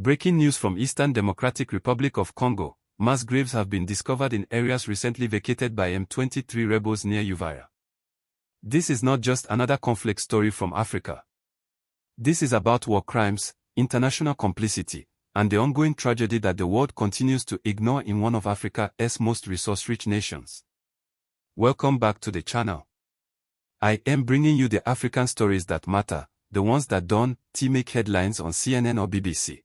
Breaking news from Eastern Democratic Republic of Congo. Mass graves have been discovered in areas recently vacated by M23 rebels near Uvira. This is not just another conflict story from Africa. This is about war crimes, international complicity, and the ongoing tragedy that the world continues to ignore in one of Africa's most resource-rich nations. Welcome back to the channel. I am bringing you the African stories that matter, the ones that don't make headlines on CNN or BBC.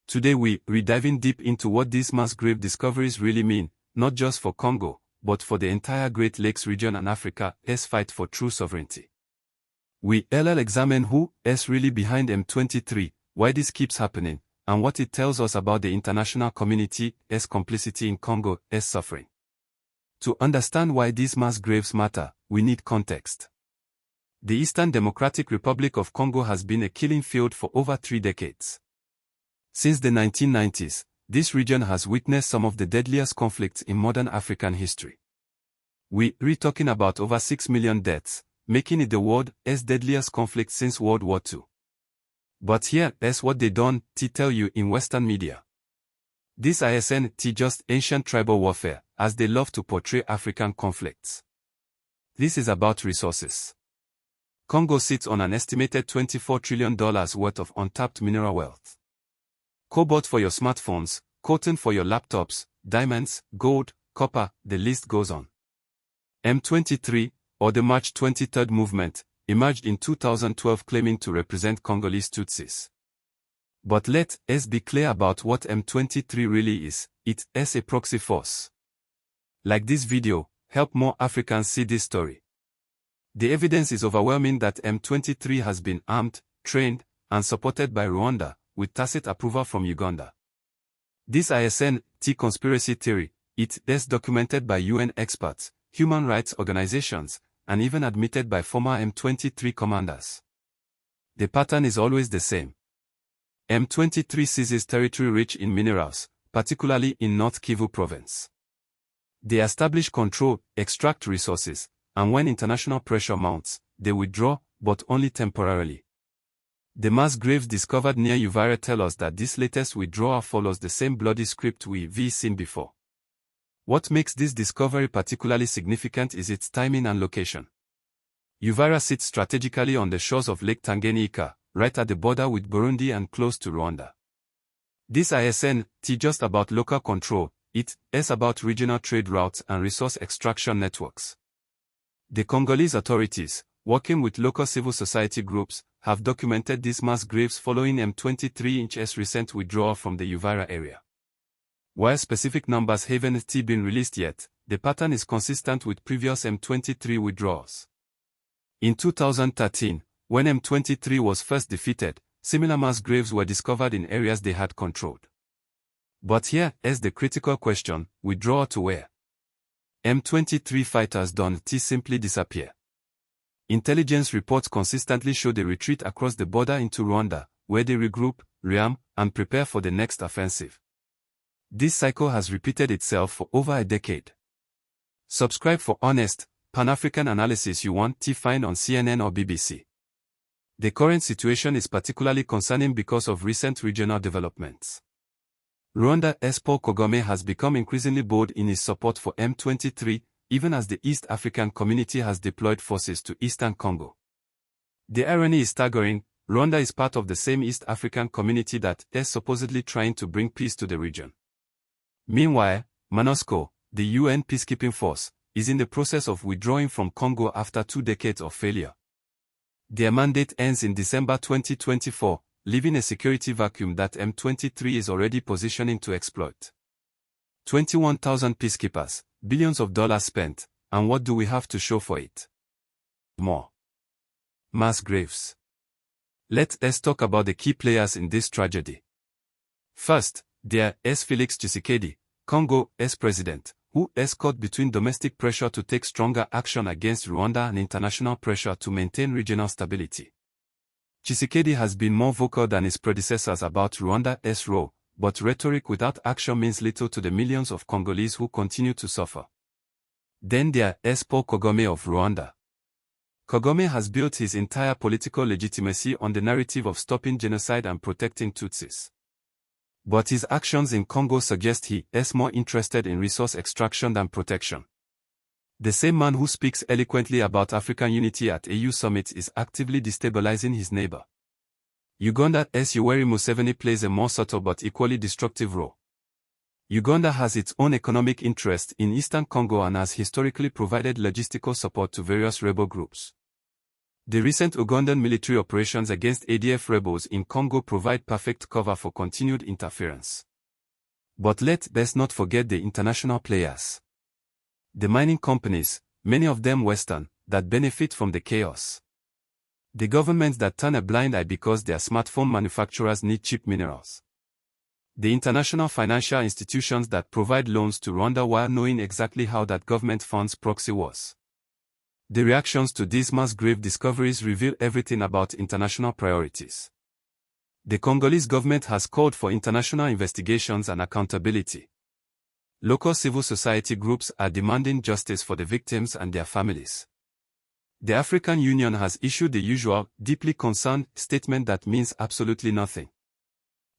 Today we're diving deep into what these mass grave discoveries really mean, not just for Congo, but for the entire Great Lakes region and Africa's fight for true sovereignty. We'll examine who is really behind M23, why this keeps happening, and what it tells us about the international community's complicity in Congo's suffering. To understand why these mass graves matter, we need context. The Eastern Democratic Republic of Congo has been a killing field for over 3 decades. Since the 1990s, this region has witnessed some of the deadliest conflicts in modern African history. We're talking about over 6 million deaths, making it the world's deadliest conflict since World War II. But here's what they don't tell you in Western media. This isn't just ancient tribal warfare, as they love to portray African conflicts. This is about resources. Congo sits on an estimated $24 trillion worth of untapped mineral wealth. Cobalt for your smartphones, cotton for your laptops, diamonds, gold, copper, the list goes on. M23, or the March 23rd movement, emerged in 2012 claiming to represent Congolese Tutsis. But let us be clear about what M23 really is. It is a proxy force. Like this video, help more Africans see this story. The evidence is overwhelming that M23 has been armed, trained, and supported by Rwanda, with tacit approval from Uganda. This isn't conspiracy theory. It is documented by UN experts, human rights organizations, and even admitted by former M23 commanders. The pattern is always the same. M23 seizes territory rich in minerals, particularly in North Kivu province. They establish control, extract resources, and when international pressure mounts, they withdraw, but only temporarily. The mass graves discovered near Uvira tell us that this latest withdrawal follows the same bloody script we've seen before. What makes this discovery particularly significant is its timing and location. Uvira sits strategically on the shores of Lake Tanganyika, right at the border with Burundi and close to Rwanda. This isn't just about local control, it is about regional trade routes and resource extraction networks. The Congolese authorities, working with local civil society groups, have documented these mass graves following M23's recent withdrawal from the Uvira area. While specific numbers haven't been released yet, the pattern is consistent with previous M23 withdrawals. In 2013, when M23 was first defeated, similar mass graves were discovered in areas they had controlled. But here is the critical question: withdraw to where? M23 fighters don't simply disappear. Intelligence reports consistently show they retreat across the border into Rwanda, where they regroup, rearm, and prepare for the next offensive. This cycle has repeated itself for over a decade. Subscribe for honest, Pan-African analysis you won't find on CNN or BBC. The current situation is particularly concerning because of recent regional developments. Rwanda's Paul Kagame has become increasingly bold in his support for M23, even as the East African community has deployed forces to eastern Congo. The irony is staggering. Rwanda is part of the same East African community that is supposedly trying to bring peace to the region. Meanwhile, MONUSCO, the UN peacekeeping force, is in the process of withdrawing from Congo after 2 decades of failure. Their mandate ends in December 2024, leaving a security vacuum that M23 is already positioning to exploit. 21,000 peacekeepers, billions of dollars spent, and what do we have to show for it? More. Mass graves. Let us talk about the key players in this tragedy. First, there is Felix Tshisekedi, Congo's president, who is caught between domestic pressure to take stronger action against Rwanda and international pressure to maintain regional stability. Tshisekedi has been more vocal than his predecessors about Rwanda's role, but rhetoric without action means little to the millions of Congolese who continue to suffer. Then there is Paul Kagame of Rwanda. Kagame has built his entire political legitimacy on the narrative of stopping genocide and protecting Tutsis. But his actions in Congo suggest he is more interested in resource extraction than protection. The same man who speaks eloquently about African unity at AU summits is actively destabilizing his neighbor. Uganda's Yoweri Museveni plays a more subtle but equally destructive role. Uganda has its own economic interest in eastern Congo and has historically provided logistical support to various rebel groups. The recent Ugandan military operations against ADF rebels in Congo provide perfect cover for continued interference. But let's not forget the international players. The mining companies, many of them Western, that benefit from the chaos. The governments that turn a blind eye because their smartphone manufacturers need cheap minerals. The international financial institutions that provide loans to Rwanda while knowing exactly how that government funds proxy wars. The reactions to these mass grave discoveries reveal everything about international priorities. The Congolese government has called for international investigations and accountability. Local civil society groups are demanding justice for the victims and their families. The African Union has issued the usual, deeply concerned statement that means absolutely nothing.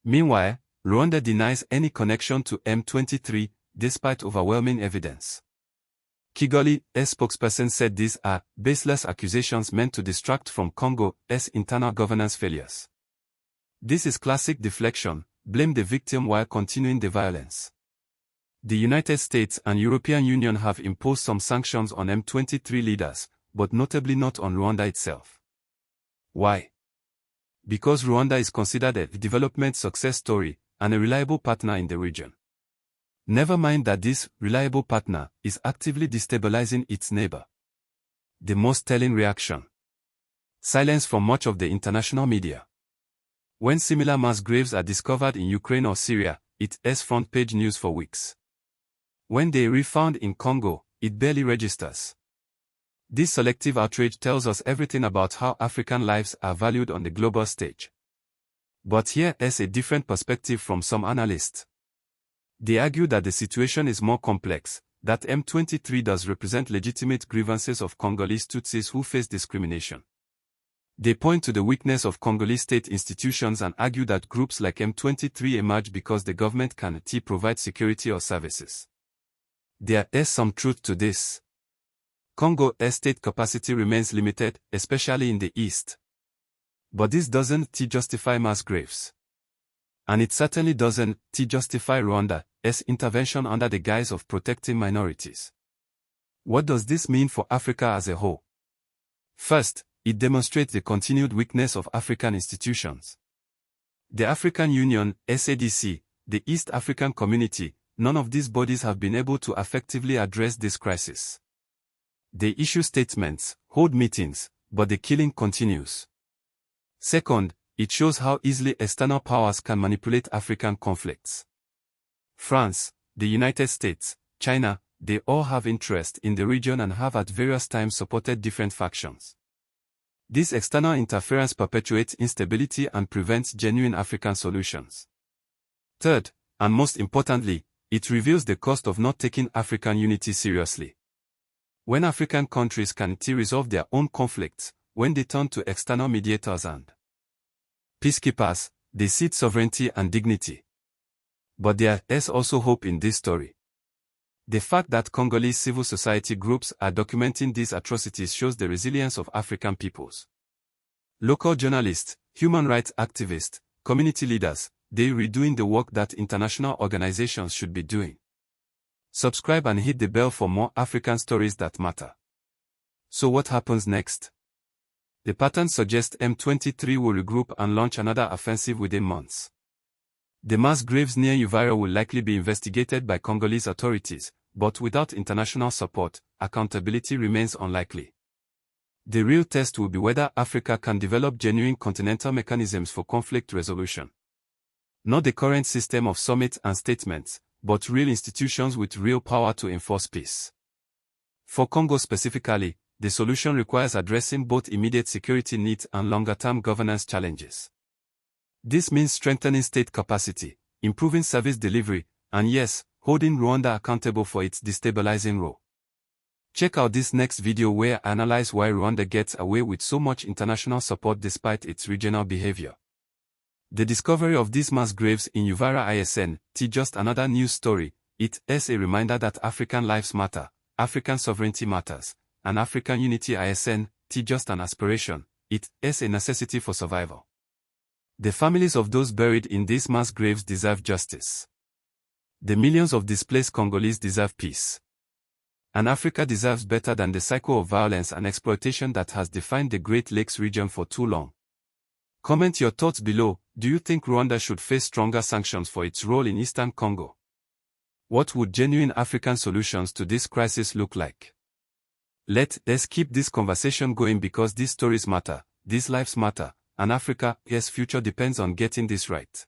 Meanwhile, Rwanda denies any connection to M23, despite overwhelming evidence. Kigali's spokesperson said these are baseless accusations meant to distract from Congo's internal governance failures. This is classic deflection, blame the victim while continuing the violence. The United States and European Union have imposed some sanctions on M23 leaders, but notably not on Rwanda itself. Why? Because Rwanda is considered a development success story and a reliable partner in the region. Never mind that this reliable partner is actively destabilizing its neighbor. The most telling reaction: silence from much of the international media. When similar mass graves are discovered in Ukraine or Syria, it's front-page news for weeks. When they are found in Congo, it barely registers. This selective outrage tells us everything about how African lives are valued on the global stage. But here is a different perspective from some analysts. They argue that the situation is more complex, that M23 does represent legitimate grievances of Congolese Tutsis who face discrimination. They point to the weakness of Congolese state institutions and argue that groups like M23 emerge because the government can't provide security or services. There is some truth to this. Congo's state capacity remains limited, especially in the east. But this doesn't justify mass graves. And it certainly doesn't justify Rwanda's intervention under the guise of protecting minorities. What does this mean for Africa as a whole? First, it demonstrates the continued weakness of African institutions. The African Union, SADC, the East African Community, none of these bodies have been able to effectively address this crisis. They issue statements, hold meetings, but the killing continues. Second, it shows how easily external powers can manipulate African conflicts. France, the United States, China, they all have interest in the region and have at various times supported different factions. This external interference perpetuates instability and prevents genuine African solutions. Third, and most importantly, it reveals the cost of not taking African unity seriously. When African countries can't resolve their own conflicts, when they turn to external mediators and peacekeepers, they cede sovereignty and dignity. But there is also hope in this story. The fact that Congolese civil society groups are documenting these atrocities shows the resilience of African peoples. Local journalists, human rights activists, community leaders, they are doing the work that international organizations should be doing. Subscribe and hit the bell for more African stories that matter. So what happens next? The pattern suggests M23 will regroup and launch another offensive within months. The mass graves near Uvira will likely be investigated by Congolese authorities, but without international support, accountability remains unlikely. The real test will be whether Africa can develop genuine continental mechanisms for conflict resolution. Not the current system of summits and statements, but real institutions with real power to enforce peace. For Congo specifically, the solution requires addressing both immediate security needs and longer-term governance challenges. This means strengthening state capacity, improving service delivery, and yes, holding Rwanda accountable for its destabilizing role. Check out this next video where I analyze why Rwanda gets away with so much international support despite its regional behavior. The discovery of these mass graves in Uvira isn't just another news story, it is a reminder that African lives matter, African sovereignty matters, and African unity isn't just an aspiration, it is a necessity for survival. The families of those buried in these mass graves deserve justice. The millions of displaced Congolese deserve peace. And Africa deserves better than the cycle of violence and exploitation that has defined the Great Lakes region for too long. Comment your thoughts below. Do you think Rwanda should face stronger sanctions for its role in Eastern Congo? What would genuine African solutions to this crisis look like? Let's keep this conversation going because these stories matter, these lives matter, and Africa's future depends on getting this right.